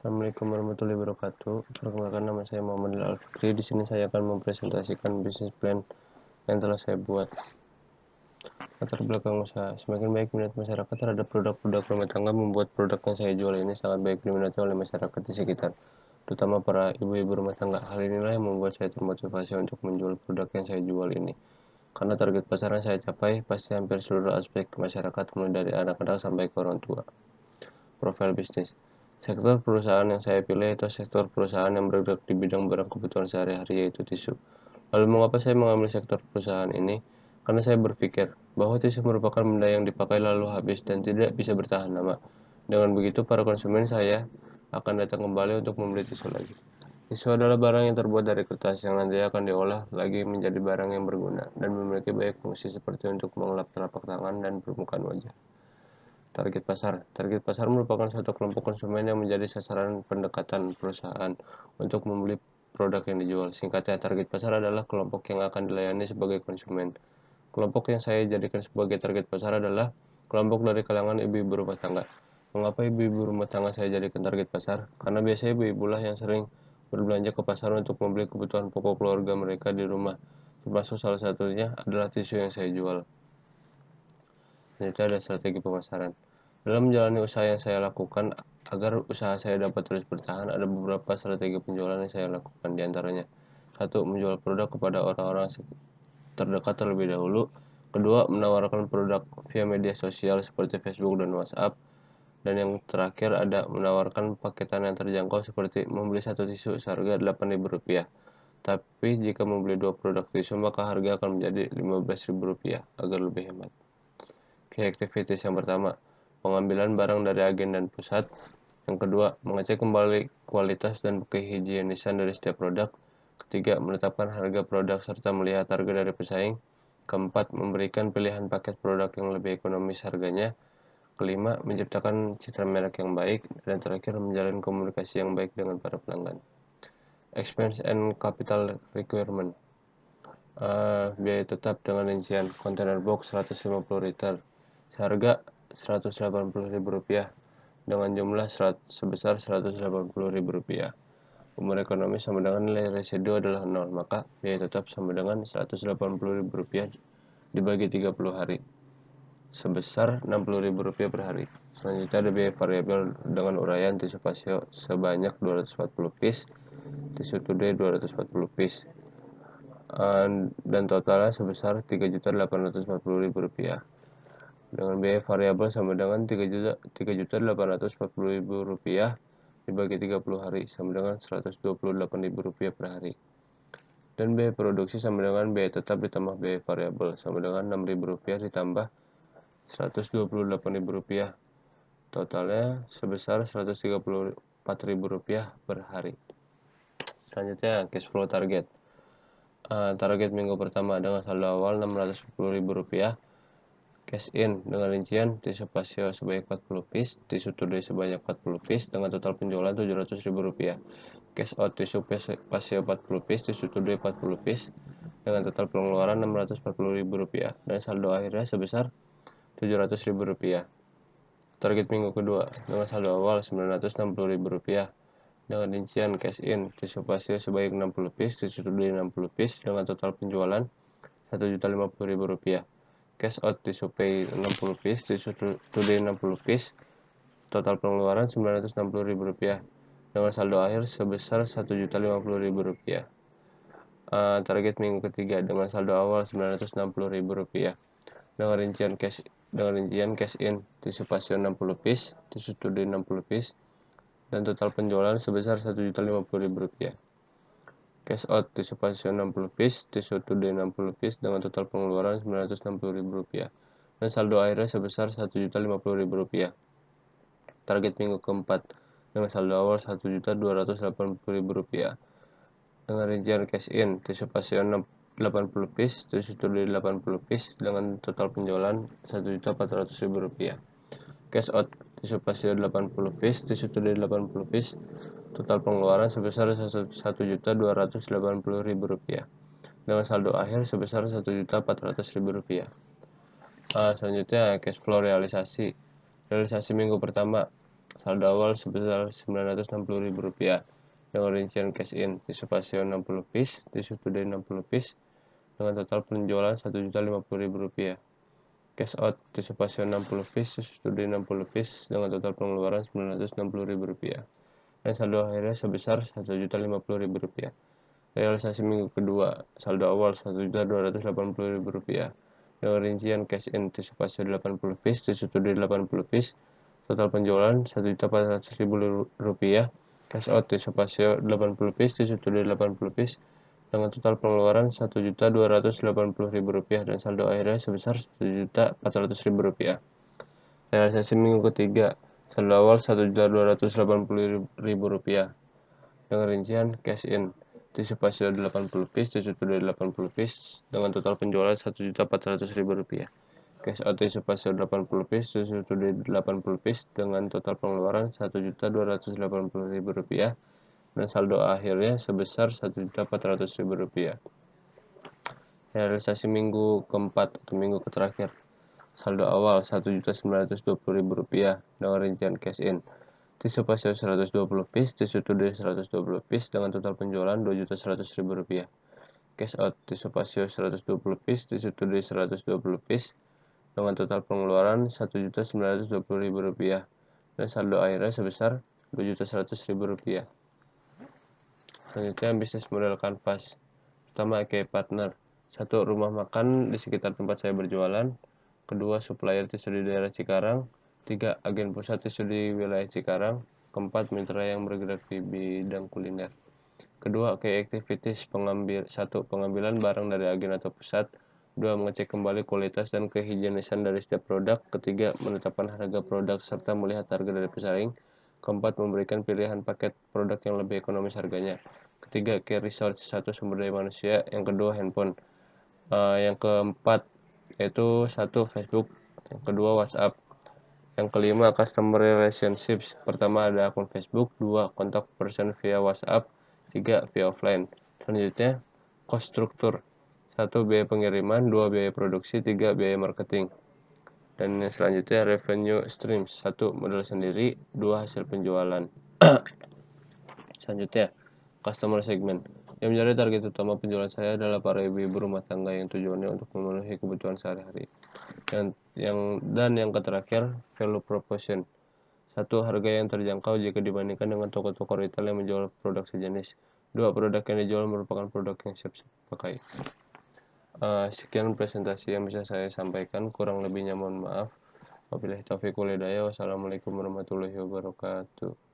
Assalamualaikum warahmatullahi wabarakatuh. Perkenalkan, nama saya Muhammad Al-Fikri. Di sini saya akan mempresentasikan bisnis plan yang telah saya buat. Latar belakang usaha. Semakin baik minat masyarakat terhadap produk-produk rumah tangga membuat produk yang saya jual ini sangat baik diminati oleh masyarakat di sekitar, terutama para ibu-ibu rumah tangga. Hal inilah yang membuat saya termotivasi untuk menjual produk yang saya jual ini. Karena target pasar yang saya capai pasti hampir seluruh aspek masyarakat, mulai dari anak-anak sampai ke orang tua. Profil bisnis. Sektor perusahaan yang saya pilih itu sektor perusahaan yang bergerak di bidang barang kebutuhan sehari-hari, yaitu tisu. Lalu mengapa saya mengambil sektor perusahaan ini? Karena saya berpikir bahwa tisu merupakan benda yang dipakai lalu habis dan tidak bisa bertahan lama. Dengan begitu, para konsumen saya akan datang kembali untuk membeli tisu lagi. Tisu adalah barang yang terbuat dari kertas yang nanti akan diolah lagi menjadi barang yang berguna dan memiliki banyak fungsi seperti untuk mengelap telapak tangan dan permukaan wajah. Target pasar. Target pasar merupakan suatu kelompok konsumen yang menjadi sasaran pendekatan perusahaan untuk membeli produk yang dijual. Singkatnya, target pasar adalah kelompok yang akan dilayani sebagai konsumen. Kelompok yang saya jadikan sebagai target pasar adalah kelompok dari kalangan ibu-ibu rumah tangga. Mengapa ibu-ibu rumah tangga saya jadikan target pasar? Karena biasanya ibu-ibulah yang sering berbelanja ke pasar untuk membeli kebutuhan pokok keluarga mereka di rumah, termasuk salah satunya adalah tisu yang saya jual. Selanjutnya ada strategi pemasaran. Dalam menjalani usaha yang saya lakukan, agar usaha saya dapat terus bertahan, ada beberapa strategi penjualan yang saya lakukan. Di antaranya, 1. Menjual produk kepada orang-orang terdekat terlebih dahulu. Kedua, menawarkan produk via media sosial seperti Facebook dan WhatsApp. Dan yang terakhir ada menawarkan paketan yang terjangkau seperti membeli satu tisu seharga Rp8.000. Tapi jika membeli 2 produk tisu, maka harga akan menjadi Rp15.000 agar lebih hemat. Key activities yang pertama, pengambilan barang dari agen dan pusat. Yang kedua, mengecek kembali kualitas dan kehigienisan dari setiap produk. Ketiga, menetapkan harga produk serta melihat harga dari pesaing. Keempat, memberikan pilihan paket produk yang lebih ekonomis harganya. Kelima, menciptakan citra merek yang baik. Dan terakhir, menjalin komunikasi yang baik dengan para pelanggan. Expense and capital requirement. Biaya tetap dengan rincian kontainer box 150 liter seharga Rp180.000 dengan jumlah sebesar Rp180.000. Umur ekonomi sama dengan nilai residu adalah 0, maka biaya tetap sama dengan Rp180.000 dibagi 30 hari sebesar Rp60.000 per hari. Selanjutnya ada biaya variabel dengan uraian tisu pasio sebanyak 240 piece, tisu today 240 piece, dan totalnya sebesar Rp3.840.000 dengan biaya variabel sama dengan Rp3.840.000 dibagi 30 hari sama dengan Rp128.000 per hari, dan biaya produksi sama dengan biaya tetap ditambah biaya variabel sama dengan Rp6.000 ditambah Rp128.000, totalnya sebesar Rp134.000 per hari. Selanjutnya cash flow target. Target minggu pertama dengan saldo awal Rp640.000. Cash in dengan rincian tisu pasio sebanyak 40 piece, tisu today sebanyak 40 piece dengan total penjualan Rp700.000. Cash out tisu pasio 40 piece, tisu today 40 piece dengan total pengeluaran Rp640.000 dan saldo akhirnya sebesar Rp700.000. Target minggu kedua dengan saldo awal Rp960.000 dengan rincian cash in tisu pasio sebanyak 60 piece, tisu today 60 piece dengan total penjualan Rp1.050.000. Cash out tisu pay 60 piece, tisu today 60 piece, total pengeluaran Rp960.000 dengan saldo akhir sebesar Rp1.050.000. Target minggu ketiga dengan saldo awal Rp960.000 dengan rincian cash in tisu pasio 60 piece, tisu today 60 piece dan total penjualan sebesar Rp1.050.000. Cash out tisu pasio 60 piece, tisu today 60 piece dengan total pengeluaran Rp960.000 dan saldo akhirnya sebesar Rp1.050.000. Target minggu keempat dengan saldo awal Rp1.280.000 dengan rincian cash in tisu pasio 80 piece, tisu today 80 piece dengan total penjualan Rp1.400.000. Cash out tisu pasio 80 piece, tisu today 80 piece, total pengeluaran sebesar Rp1.280.000 dengan saldo akhir sebesar Rp1.400.000. Selanjutnya cash flow realisasi minggu pertama Saldo awal sebesar Rp960.000 dengan rincian cash in tisu pasio 60 piece, tisu today 60 piece dengan total penjualan Rp1.050.000. Cash out tisu pasio 60 piece, tisu today 60 piece dengan total pengeluaran Rp960.000. Dan saldo akhirnya sebesar Rp1.050.000. Realisasi minggu kedua, saldo awal Rp1.280.000 dengan rincian cash in tisu pasio 80 piece, tisu today 80 piece, total penjualan Rp1.400.000, cash out tisu pasio 80 piece, tisu today 80 piece dengan total pengeluaran Rp1.280.000 dan saldo akhirnya sebesar Rp1.400.000. Realisasi minggu ketiga, saldo awal Rp1.280.000 dengan rincian cash in tisu pasio 80 piece, tisu today 80 piece dengan total penjualan Rp1.400.000. Cash out tisu pasio 80 piece, tisu today 80 piece dengan total pengeluaran Rp1.280.000 dan saldo akhirnya sebesar Rp1.400.000. Realisasi minggu keempat atau minggu terakhir, saldo awal Rp1.920.000 dengan rincian cash in tisu pasio 120 piece, tisu today 120 piece dengan total penjualan Rp2.100.000. Cash out tisu pasio 120 piece, tisu today 120 piece dengan total pengeluaran Rp1.920.000 dan saldo akhirnya sebesar Rp2.100.000. Selanjutnya bisnis model kanvas. Pertama, key partner. 1. Rumah makan di sekitar tempat saya berjualan. Kedua, supplier tisu di daerah Cikarang. 3. Agen pusat tisu di wilayah Cikarang. Keempat, mitra yang bergerak di bidang kuliner. Kedua, key activities 1. Pengambilan barang dari agen atau pusat. 2. Mengecek kembali kualitas dan kehigienisan dari setiap produk. Ketiga, menetapkan harga produk serta melihat harga dari pesaing. Keempat, memberikan pilihan paket produk yang lebih ekonomis harganya. Ketiga, key resource 1. Sumber daya manusia. Yang kedua, handphone. Yang keempat yaitu 1. Facebook. Yang kedua, WhatsApp. Yang kelima, customer relationships. Pertama ada akun Facebook. 2. Kontak person via WhatsApp. 3. Via offline. Selanjutnya, cost struktur. 1. Biaya pengiriman. 2. Biaya produksi. 3. Biaya marketing. Dan yang selanjutnya, revenue streams. 1. Modal sendiri. 2. Hasil penjualan. Selanjutnya, customer segment. Yang menjadi target utama penjualan saya adalah para ibu-ibu rumah tangga yang tujuannya untuk memenuhi kebutuhan sehari-hari. Dan yang terakhir, value proposition. 1. Harga yang terjangkau jika dibandingkan dengan toko-toko retail yang menjual produk sejenis. 2. Produk yang dijual merupakan produk yang siap dipakai. Sekian presentasi yang bisa saya sampaikan, kurang lebihnya mohon maaf. Wabillahi taufiq wal hidayah. Wassalamualaikum warahmatullahi wabarakatuh.